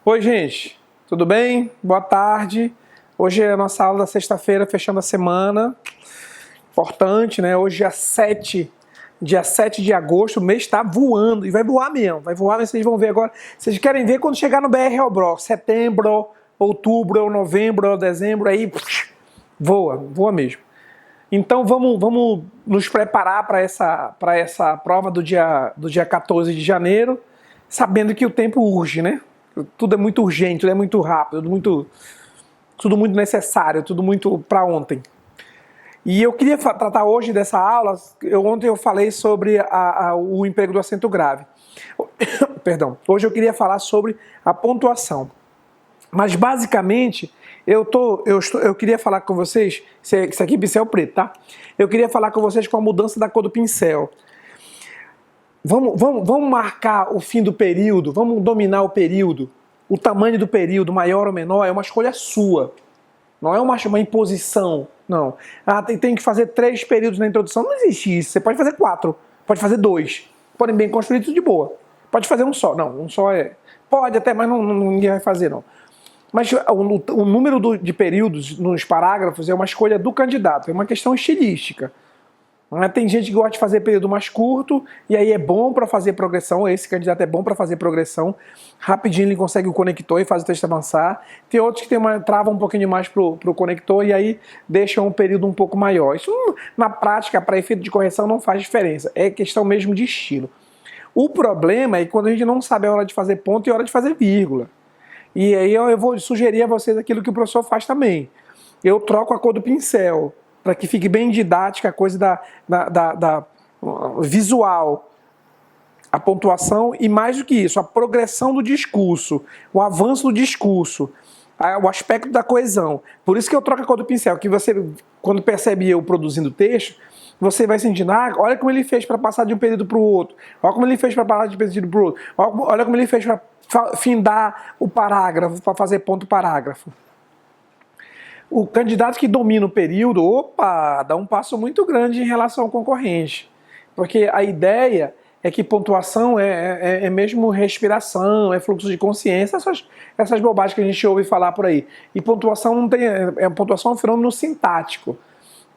Oi, gente, tudo bem? Boa tarde. Hoje é a nossa aula da sexta-feira, fechando a semana. Importante, né? Hoje é dia 7 de agosto, o mês está voando, e vai voar mesmo, vocês vão ver agora. Vocês querem ver quando chegar no BR Obro, setembro, outubro, novembro, dezembro, aí voa mesmo. Então vamos nos preparar para essa prova do dia 14 de janeiro, sabendo que o tempo urge, né? Tudo é muito urgente, tudo é muito rápido, tudo muito necessário, tudo muito para ontem. E eu queria tratar hoje dessa aula. Ontem eu falei sobre o emprego do acento grave. Perdão. Hoje eu queria falar sobre a pontuação. Mas basicamente eu queria falar com vocês. Isso aqui é pincel preto, tá? Eu queria falar com vocês com a mudança da cor do pincel. Vamos marcar o fim do período, vamos dominar o período. O tamanho do período, maior ou menor, é uma escolha sua. Não é uma imposição, não. Tem que fazer 3 períodos na introdução. Não existe isso. Você pode fazer 4, pode fazer 2. Podem bem construir tudo de boa. Pode fazer um só. Não, um só é... Pode até, mas ninguém vai fazer, não. Mas o número de períodos nos parágrafos é uma escolha do candidato. É uma questão estilística. Tem gente que gosta de fazer período mais curto, e aí é bom para fazer progressão. Esse candidato é bom para fazer progressão. Rapidinho ele consegue o conector e faz o texto avançar. Tem outros que travam um pouquinho mais para o conector e aí deixam um período um pouco maior. Isso, na prática, para efeito de correção, não faz diferença. É questão mesmo de estilo. O problema é quando a gente não sabe a hora de fazer ponto e a hora de fazer vírgula. E aí eu vou sugerir a vocês aquilo que o professor faz também. Eu troco a cor do pincel, para que fique bem didática a coisa da visual, a pontuação e, mais do que isso, a progressão do discurso, o avanço do discurso, o aspecto da coesão. Por isso que eu troco a cor do pincel, que você, quando percebe eu produzindo texto, você vai sentindo, olha como ele fez para passar de um período para o outro, olha como ele fez para passar de um período para o outro, olha como ele fez para findar o parágrafo, para fazer ponto parágrafo. O candidato que domina o período, dá um passo muito grande em relação ao concorrente. Porque a ideia é que pontuação é mesmo respiração, é fluxo de consciência, essas bobagens que a gente ouve falar por aí. E pontuação não tem. Pontuação é um fenômeno sintático,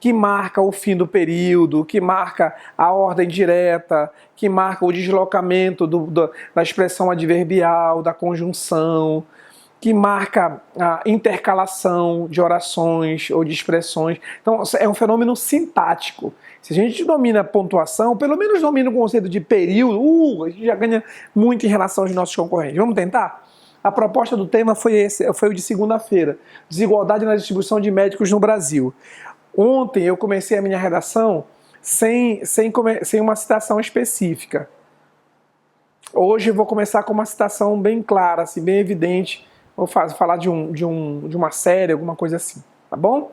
que marca o fim do período, que marca a ordem direta, que marca o deslocamento da expressão adverbial, da conjunção, que marca a intercalação de orações ou de expressões. Então, é um fenômeno sintático. Se a gente domina a pontuação, pelo menos domina o conceito de período, a gente já ganha muito em relação aos nossos concorrentes. Vamos tentar? A proposta do tema foi o de segunda-feira, desigualdade na distribuição de médicos no Brasil. Ontem eu comecei a minha redação sem uma citação específica. Hoje eu vou começar com uma citação bem clara, assim, bem evidente. Vou falar de uma série, alguma coisa assim, tá bom?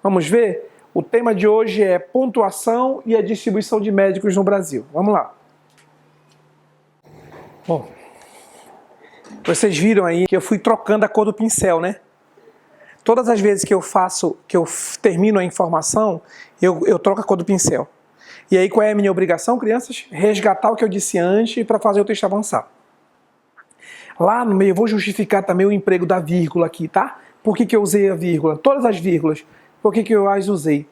Vamos ver? O tema de hoje é pontuação e a distribuição de médicos no Brasil. Vamos lá. Bom, vocês viram aí que eu fui trocando a cor do pincel, né? Todas as vezes que eu termino a informação, eu troco a cor do pincel. E aí qual é a minha obrigação, crianças? Resgatar o que eu disse antes para fazer o texto avançar. Lá no meio eu vou justificar também o emprego da vírgula aqui, tá? Por que eu usei a vírgula? Todas as vírgulas. Por que eu as usei?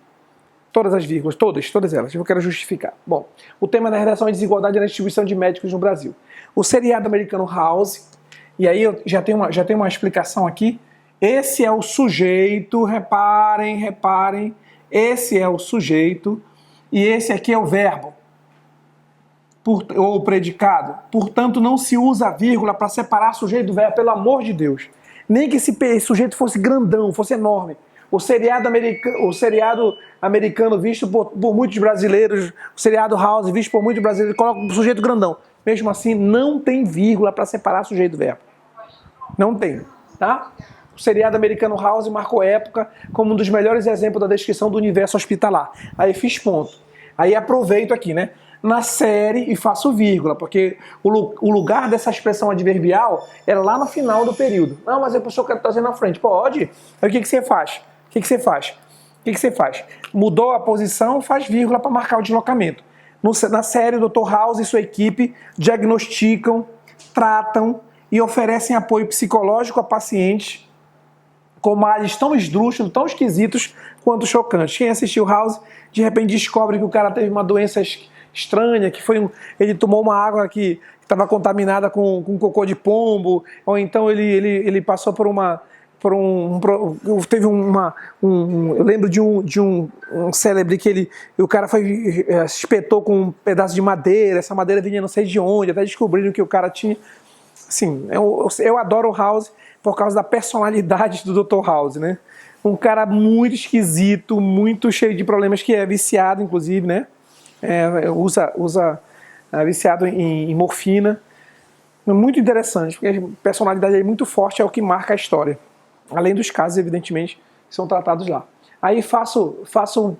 Todas as vírgulas, todas elas. Eu quero justificar. Bom, o tema da redação é desigualdade na distribuição de médicos no Brasil. O seriado americano House, e aí eu já tenho uma explicação aqui. Esse é o sujeito, reparem. Esse é o sujeito e esse aqui é o verbo. Ou predicado. Portanto, não se usa a vírgula para separar sujeito do verbo, pelo amor de Deus. Nem que esse sujeito fosse grandão, fosse enorme. O seriado americano visto por muitos brasileiros, o seriado House visto por muitos brasileiros, coloca um sujeito grandão. Mesmo assim, não tem vírgula para separar sujeito do verbo. Não tem, tá? O seriado americano House marcou época como um dos melhores exemplos da descrição do universo hospitalar. Aí fiz ponto. Aí aproveito aqui, né? Na série e faço vírgula, porque o lugar dessa expressão adverbial é lá no final do período. Não, mas a pessoa quer trazer na frente. Pode. Aí o que você faz? Mudou a posição, faz vírgula para marcar o deslocamento. Na série, o Dr. House e sua equipe diagnosticam, tratam e oferecem apoio psicológico a pacientes com males tão esdrúxulos, tão esquisitos quanto chocantes. Quem assistiu House, de repente descobre que o cara teve uma doença estranha, que foi ele tomou uma água que estava contaminada com cocô de pombo, ou então ele passou por teve eu lembro de um célebre que o cara se espetou com um pedaço de madeira, essa madeira vinha não sei de onde, até descobriram que o cara tinha. Assim, eu adoro o House por causa da personalidade do Dr. House, né? Um cara muito esquisito, muito cheio de problemas, que é viciado, inclusive, né? Viciado em morfina. Muito interessante, porque a personalidade é muito forte, é o que marca a história. Além dos casos, evidentemente, que são tratados lá. Aí faço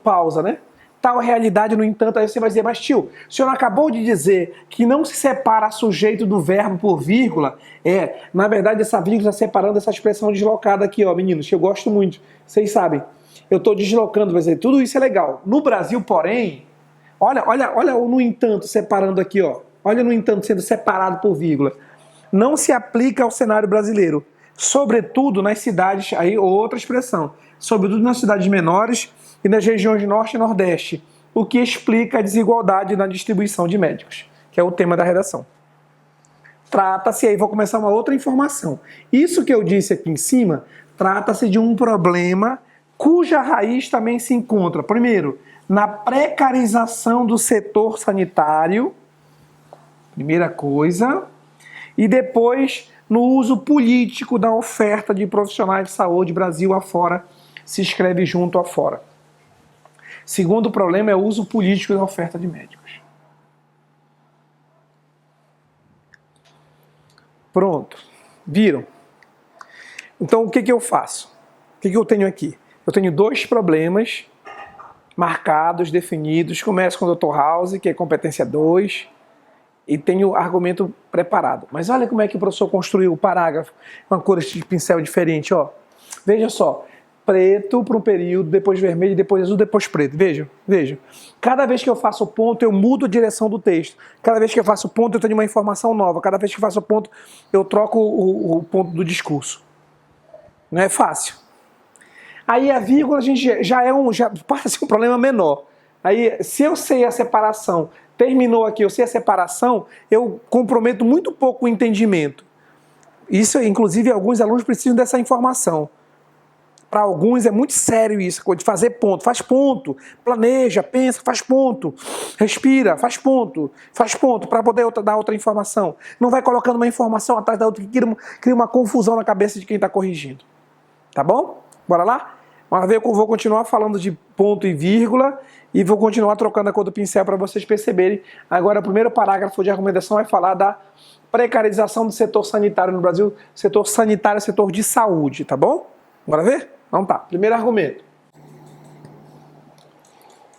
pausa, né? Tal realidade, no entanto, aí você vai dizer, mas tio, o senhor acabou de dizer que não se separa sujeito do verbo por vírgula? Na verdade, essa vírgula está separando essa expressão deslocada aqui, ó, meninos, que eu gosto muito. Vocês sabem, eu estou deslocando, vai dizer, tudo isso é legal. No Brasil, porém, olha o no entanto separando aqui, ó. Olha no entanto sendo separado por vírgula. Não se aplica ao cenário brasileiro. Sobretudo nas cidades, aí outra expressão, sobretudo nas cidades menores e nas regiões norte e nordeste, o que explica a desigualdade na distribuição de médicos, que é o tema da redação. Trata-se, aí vou começar uma outra informação. Isso que eu disse aqui em cima, trata-se de um problema cuja raiz também se encontra, primeiro, na precarização do setor sanitário, primeira coisa, e depois no uso político da oferta de profissionais de saúde Brasil afora, se escreve junto afora. Segundo problema é o uso político da oferta de médicos. Pronto. Viram? Então o que eu faço? O que eu tenho aqui? Eu tenho dois problemas marcados, definidos. Começo com o Dr. House, que é competência 2. E tenho argumento preparado. Mas olha como é que o professor construiu o parágrafo com uma cor de pincel diferente, ó. Veja só, preto para um período, depois vermelho, depois azul, depois preto. Vejam. Cada vez que eu faço ponto, eu mudo a direção do texto. Cada vez que eu faço ponto, eu tenho uma informação nova. Cada vez que eu faço ponto, eu troco o ponto do discurso. Não é fácil. Aí a vírgula a gente já passa a ser um problema menor. Aí, se eu sei a separação, terminou aqui, eu sei a separação, eu comprometo muito pouco o entendimento. Isso, inclusive, alguns alunos precisam dessa informação. Para alguns é muito sério isso, de fazer ponto. Faz ponto, planeja, pensa, faz ponto, respira, faz ponto, para poder dar outra informação. Não vai colocando uma informação atrás da outra que cria uma confusão na cabeça de quem está corrigindo. Tá bom? Bora lá? Uma vez eu vou continuar falando de ponto e vírgula e vou continuar trocando a cor do pincel para vocês perceberem. Agora, o primeiro parágrafo de argumentação vai falar da precarização do setor sanitário no Brasil. Setor sanitário é setor de saúde, tá bom? Bora ver? Então tá, primeiro argumento.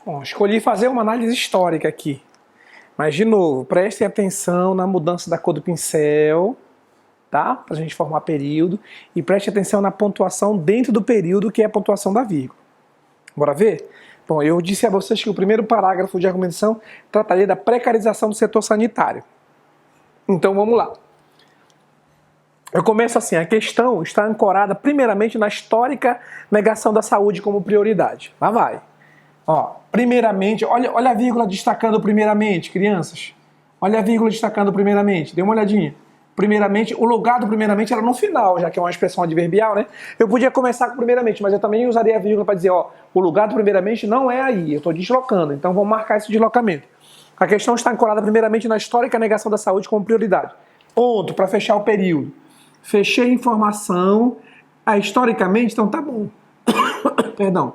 Bom, escolhi fazer uma análise histórica aqui. Mas, de novo, prestem atenção na mudança da cor do pincel, tá? Para a gente formar período. E preste atenção na pontuação dentro do período, que é a pontuação da vírgula. Bora ver? Bom, eu disse a vocês que o primeiro parágrafo de argumentação trataria da precarização do setor sanitário. Então, vamos lá. Eu começo assim, a questão está ancorada primeiramente na histórica negação da saúde como prioridade. Lá vai. Ó, primeiramente, olha a vírgula destacando primeiramente, crianças. Olha a vírgula destacando primeiramente, dê uma olhadinha. Primeiramente, o lugar do primeiramente era no final, já que é uma expressão adverbial, né? Eu podia começar com primeiramente, mas eu também usaria a vírgula para dizer, ó, o lugar do primeiramente não é aí, eu estou deslocando, então vamos marcar esse deslocamento. A questão está ancorada primeiramente na histórica negação da saúde como prioridade. Ponto, para fechar o período. Fechei a informação, historicamente, então tá bom. Perdão.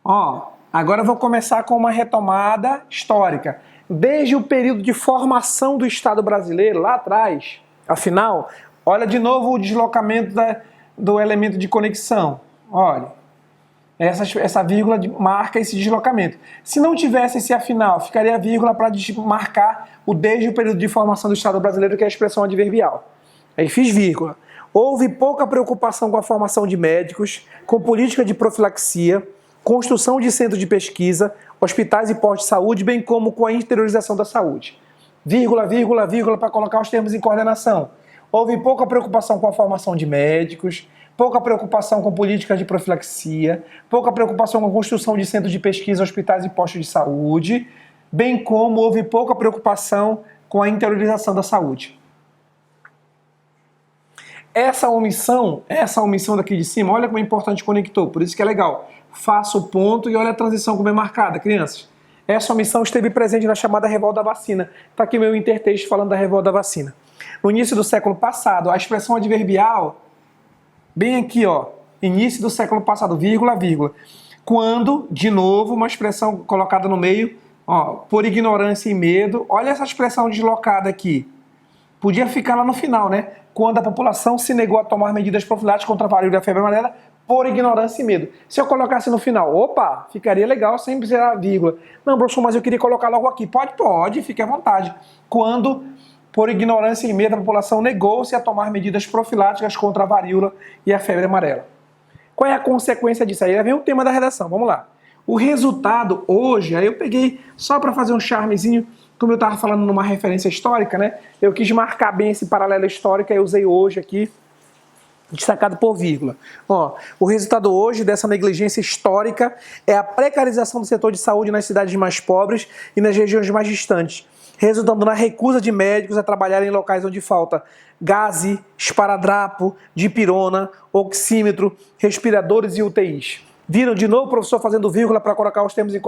Ó, agora eu vou começar com uma retomada histórica. Desde o período de formação do Estado brasileiro, lá atrás, afinal, olha de novo o deslocamento do elemento de conexão. Olha, essa vírgula marca esse deslocamento. Se não tivesse esse afinal, ficaria a vírgula para marcar o desde o período de formação do Estado brasileiro, que é a expressão adverbial. Aí fiz vírgula. Houve pouca preocupação com a formação de médicos, com política de profilaxia, construção de centros de pesquisa, hospitais e postos de saúde, bem como com a interiorização da saúde. Vírgula, vírgula, vírgula, para colocar os termos em coordenação. Houve pouca preocupação com a formação de médicos, pouca preocupação com políticas de profilaxia, pouca preocupação com a construção de centros de pesquisa, hospitais e postos de saúde, bem como houve pouca preocupação com a interiorização da saúde. Essa omissão daqui de cima, olha como é importante conectou, por isso que é legal. Faça o ponto e olha a transição como é marcada, crianças. Essa omissão esteve presente na chamada revolta da vacina. Está aqui meu intertexto falando da revolta da vacina. No início do século passado, a expressão adverbial, bem aqui, ó, início do século passado, vírgula, vírgula. Quando, de novo, uma expressão colocada no meio, ó, por ignorância e medo. Olha essa expressão deslocada aqui. Podia ficar lá no final, né? Quando a população se negou a tomar medidas profiláticas contra a varíola e a febre amarela por ignorância e medo. Se eu colocasse no final, opa, ficaria legal sem precisar vírgula. Não, professor, mas eu queria colocar logo aqui. Pode, fique à vontade. Quando, por ignorância e medo, a população negou-se a tomar medidas profiláticas contra a varíola e a febre amarela. Qual é a consequência disso? Aí vem o tema da redação, vamos lá. O resultado hoje, aí eu peguei só para fazer um charmezinho, como eu estava falando numa referência histórica, né? Eu quis marcar bem esse paralelo histórico, aí eu usei hoje aqui, destacado por vírgula. Ó, o resultado hoje dessa negligência histórica é a precarização do setor de saúde nas cidades mais pobres e nas regiões mais distantes, resultando na recusa de médicos a trabalhar em locais onde falta gaze, esparadrapo, dipirona, oxímetro, respiradores e UTIs. Viram de novo o professor fazendo vírgula para colocar os termos em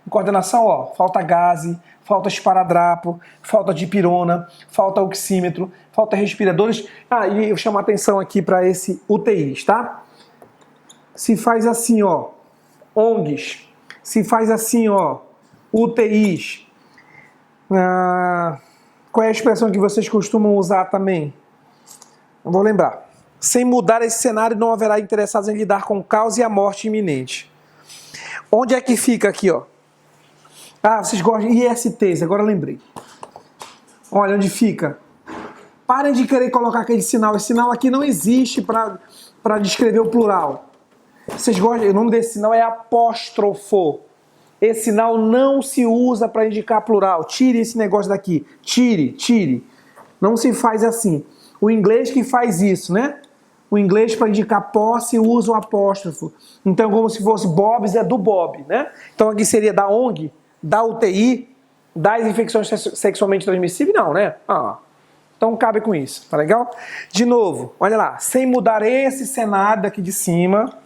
coordenação? Ó, falta gaze, falta esparadrapo, falta dipirona, falta oxímetro, falta respiradores. E eu chamo a atenção aqui para esse UTIs, tá? Se faz assim, ó, ONGs. Se faz assim, ó, UTIs. Qual é a expressão que vocês costumam usar também? Não vou lembrar. Sem mudar esse cenário, não haverá interessados em lidar com o caos e a morte iminente. Onde é que fica aqui, ó? Vocês gostam de ISTs, agora eu lembrei. Olha onde fica. Parem de querer colocar aquele sinal. Esse sinal aqui não existe para descrever o plural. Vocês gostam? O nome desse sinal é apóstrofo. Esse sinal não se usa para indicar plural. Tire esse negócio daqui. Tire. Não se faz assim. O inglês que faz isso, né? O inglês, para indicar posse, usa o apóstrofo. Então, como se fosse Bob's, é do Bob, né? Então, aqui seria da ONG, da UTI, das infecções sexualmente transmissíveis, não, né? Então, cabe com isso, tá legal? De novo, olha lá. Sem mudar esse cenário daqui de cima,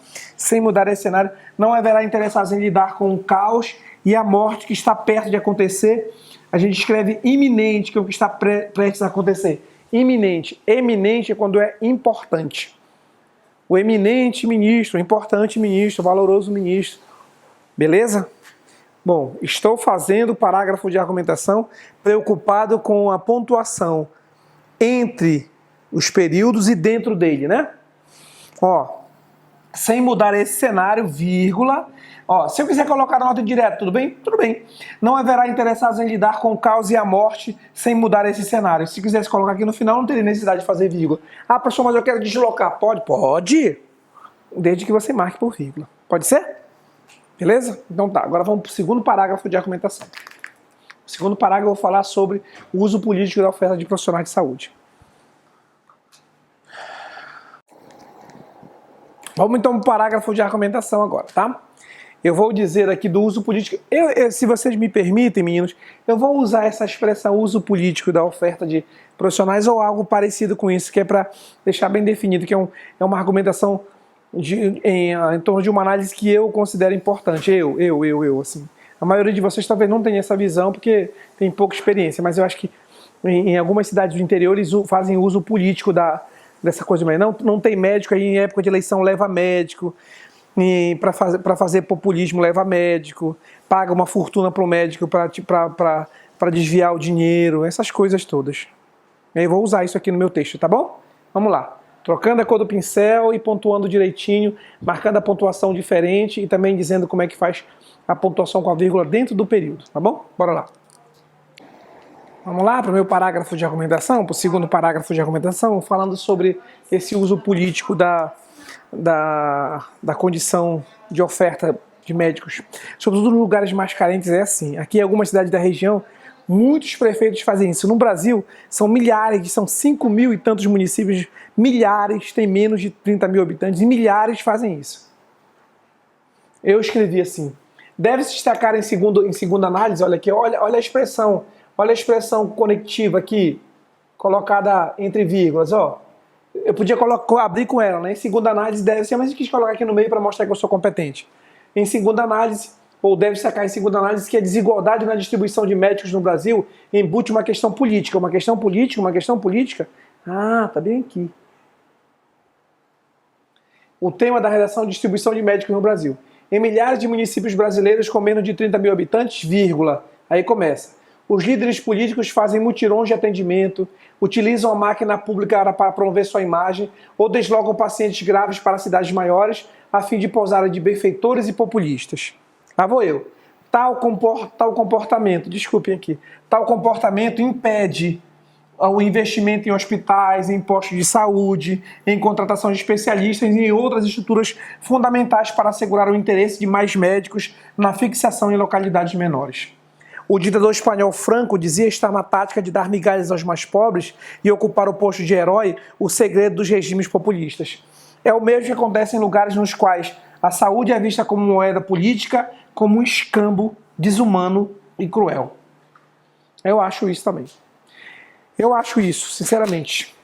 não haverá interessados em lidar com o caos e a morte que está perto de acontecer. A gente escreve iminente, que é o que está prestes a acontecer. Iminente. Eminente é quando é importante. O eminente ministro, o importante ministro, o valoroso ministro. Beleza? Bom, estou fazendo o parágrafo de argumentação preocupado com a pontuação entre os períodos e dentro dele, né? Sem mudar esse cenário, vírgula. Se eu quiser colocar a nota direta, tudo bem? Tudo bem. Não haverá interessados em lidar com o caos e a morte sem mudar esse cenário. Se quisesse colocar aqui no final, não teria necessidade de fazer vírgula. Professor, mas eu quero deslocar. Pode. Desde que você marque por vírgula. Pode ser? Beleza? Então tá. Agora vamos para o segundo parágrafo de argumentação. No segundo parágrafo eu vou falar sobre o uso político da oferta de profissionais de saúde. Vamos então para o parágrafo de argumentação agora, tá? Eu vou dizer aqui do uso político. Se vocês me permitem, meninos, eu vou usar essa expressão uso político da oferta de profissionais ou algo parecido com isso, que é para deixar bem definido, que é uma argumentação em torno de uma análise que eu considero importante. Eu, assim. A maioria de vocês talvez não tenha essa visão porque tem pouca experiência, mas eu acho que em algumas cidades do interior eles fazem uso político dessa coisa. Mas não tem médico aí em época de eleição, leva médico. Para fazer populismo, leva médico, paga uma fortuna para o médico para desviar o dinheiro, essas coisas todas. Eu vou usar isso aqui no meu texto, tá bom? Vamos lá. Trocando a cor do pincel e pontuando direitinho, marcando a pontuação diferente e também dizendo como é que faz a pontuação com a vírgula dentro do período, tá bom? Bora lá. Vamos lá para o meu parágrafo de argumentação, para o segundo parágrafo de argumentação, falando sobre esse uso político da condição de oferta de médicos. Sobretudo nos lugares mais carentes é assim. Aqui em algumas cidades da região, Muitos prefeitos fazem isso. No Brasil, são milhares, são 5 mil e tantos municípios, milhares têm menos de 30 mil habitantes e milhares fazem isso. Eu escrevi assim, deve se destacar em segunda análise, olha aqui, olha a expressão conectiva aqui, colocada entre vírgulas, ó. Eu podia abrir com ela, né? Em segunda análise deve ser, mas eu quis colocar aqui no meio para mostrar que eu sou competente. Em segunda análise, ou deve destacar em segunda análise, que a desigualdade na distribuição de médicos no Brasil embute uma questão política. Uma questão política? Ah, tá bem aqui. O tema da redação é distribuição de médicos no Brasil. Em milhares de municípios brasileiros com menos de 30 mil habitantes, vírgula. Aí começa. Os líderes políticos fazem mutirões de atendimento, utilizam a máquina pública para promover sua imagem ou deslocam pacientes graves para cidades maiores a fim de posarem de benfeitores e populistas. Lá vou eu. Tal comportamento impede o investimento em hospitais, em postos de saúde, em contratação de especialistas e em outras estruturas fundamentais para assegurar o interesse de mais médicos na fixação em localidades menores. O ditador espanhol Franco dizia estar na tática de dar migalhas aos mais pobres e ocupar o posto de herói, o segredo dos regimes populistas. É o mesmo que acontece em lugares nos quais a saúde é vista como moeda política, como um escambo desumano e cruel. Eu acho isso também. Eu acho isso, sinceramente.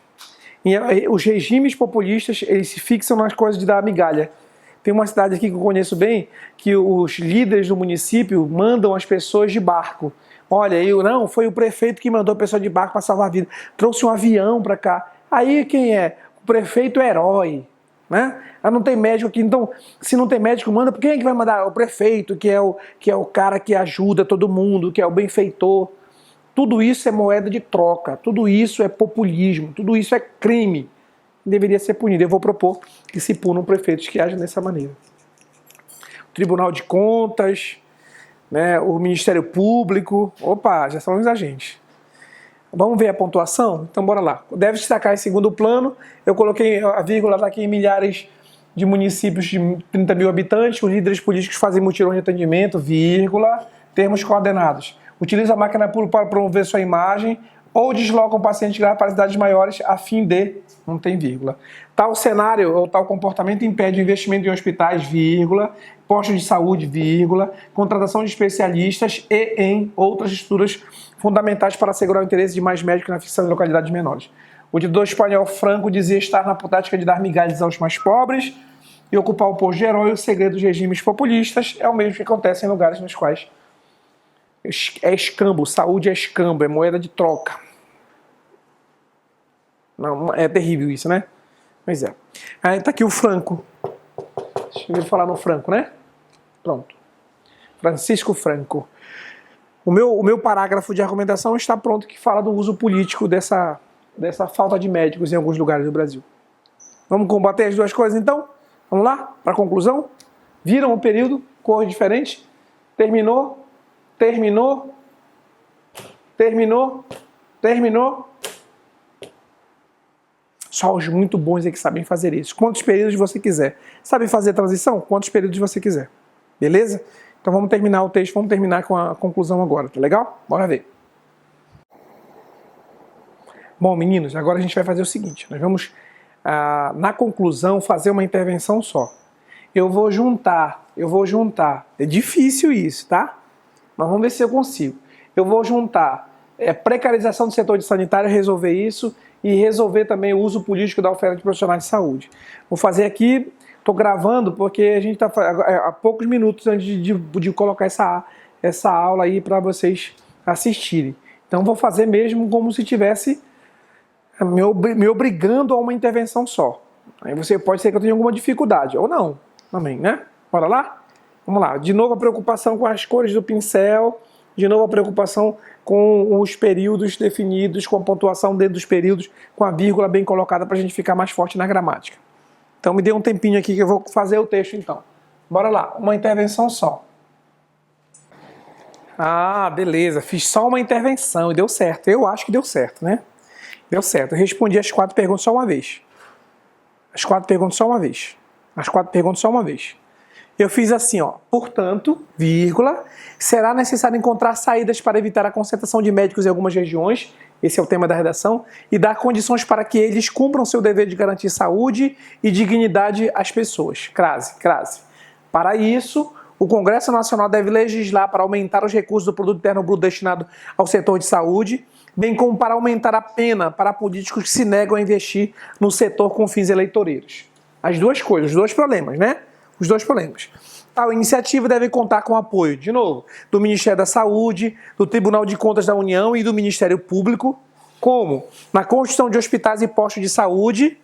E os regimes populistas, eles se fixam nas coisas de dar migalha. Tem uma cidade aqui que eu conheço bem, que os líderes do município mandam as pessoas de barco. Olha, não, foi o prefeito que mandou a pessoa de barco para salvar a vida. Trouxe um avião para cá. Aí quem é? O prefeito é herói. Né? Não tem médico aqui, então se não tem médico, manda, quem é que vai mandar? O prefeito, que é o cara que ajuda todo mundo, que é o benfeitor. Tudo isso é moeda de troca, tudo isso é populismo, tudo isso é crime. Deveria ser punido. Eu vou propor que se punam prefeitos que agem dessa maneira. O Tribunal de Contas, né, o Ministério Público, opa, já são os agentes. Vamos ver a pontuação? Então bora lá. Deve destacar em segundo plano, eu coloquei a vírgula tá aqui em milhares de municípios de 30 mil habitantes, os líderes políticos fazem mutirão de atendimento, vírgula, termos coordenados. Utiliza a máquina pública para promover sua imagem ou deslocam pacientes graves para cidades maiores a fim de, não tem vírgula. Tal cenário ou tal comportamento impede o investimento em hospitais, vírgula, postos de saúde, vírgula, contratação de especialistas e em outras estruturas fundamentais para assegurar o interesse de mais médicos na fixação de localidades menores. O ditador espanhol Franco dizia estar na tática de dar migalhas aos mais pobres e ocupar o posto de herói. O segredo dos regimes populistas é o mesmo que acontece em lugares nos quais é escambo, saúde é escambo, é moeda de troca. Não, é terrível isso, né? Pois é. Aí tá aqui o Franco. Deixa eu falar no Franco, né? Pronto. Francisco Franco. O meu parágrafo de argumentação está pronto, que fala do uso político dessa falta de médicos em alguns lugares do Brasil. Vamos combater as duas coisas então? Vamos lá? Para a conclusão? Viram o período? Cor diferente? Terminou? Só os muito bons é que sabem fazer isso. Quantos períodos você quiser. Sabe fazer transição? Quantos períodos você quiser. Beleza? Então vamos terminar o texto, vamos terminar com a conclusão agora, tá legal? Bora ver. Bom, meninos, agora a gente vai fazer o seguinte. Nós vamos, na conclusão, fazer uma intervenção só. Eu vou juntar. É difícil isso, tá? Mas vamos ver se eu consigo. Eu vou juntar precarização do setor de sanitário, resolver isso, e resolver também o uso político da oferta de profissionais de saúde. Vou fazer aqui, estou gravando, porque a gente está há poucos minutos antes de colocar essa aula aí para vocês assistirem. Então vou fazer mesmo como se tivesse me obrigando a uma intervenção só. Aí pode ser que eu tenha alguma dificuldade, ou não, também, né? Bora lá? Vamos lá, de novo a preocupação com as cores do pincel, de novo a preocupação com os períodos definidos, com a pontuação dentro dos períodos, com a vírgula bem colocada para a gente ficar mais forte na gramática. Então me dê um tempinho aqui que eu vou fazer o texto então. Bora lá, uma intervenção só. Ah, beleza, fiz só uma intervenção e deu certo. Eu acho que deu certo, né? Deu certo, eu respondi as 4 perguntas só uma vez. Eu fiz assim, ó. Portanto, vírgula, será necessário encontrar saídas para evitar a concentração de médicos em algumas regiões, esse é o tema da redação, e dar condições para que eles cumpram seu dever de garantir saúde e dignidade às pessoas. Crase. Para isso, o Congresso Nacional deve legislar para aumentar os recursos do Produto Interno Bruto destinado ao setor de saúde, bem como para aumentar a pena para políticos que se negam a investir no setor com fins eleitoreiros. As duas coisas, os dois problemas, né? Os dois problemas. Tal iniciativa deve contar com o apoio, de novo, do Ministério da Saúde, do Tribunal de Contas da União e do Ministério Público, como na construção de hospitais e postos de saúde,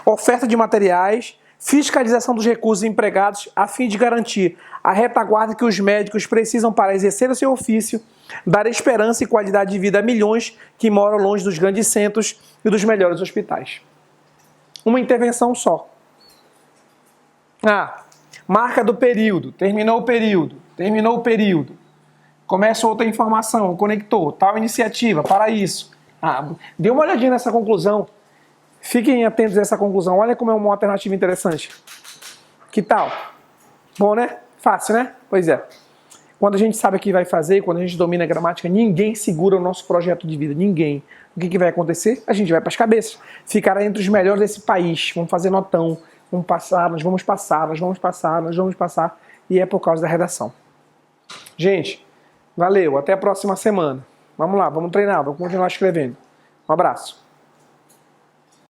oferta de materiais, fiscalização dos recursos empregados, a fim de garantir a retaguarda que os médicos precisam para exercer o seu ofício, dar esperança e qualidade de vida a milhões que moram longe dos grandes centros e dos melhores hospitais. Uma intervenção só. Marca do período, terminou o período. Começa outra informação, conectou, tal iniciativa, para isso. Dê uma olhadinha nessa conclusão. Fiquem atentos a essa conclusão. Olha como é uma alternativa interessante. Que tal? Bom, né? Fácil, né? Pois é. Quando a gente sabe o que vai fazer, quando a gente domina a gramática, ninguém segura o nosso projeto de vida. Ninguém. O que vai acontecer? A gente vai para as cabeças. Ficará entre os melhores desse país. Vamos fazer notão. Vamos passar, nós vamos passar. E é por causa da redação. Gente, valeu. Até a próxima semana. Vamos lá, vamos treinar, vamos continuar escrevendo. Um abraço.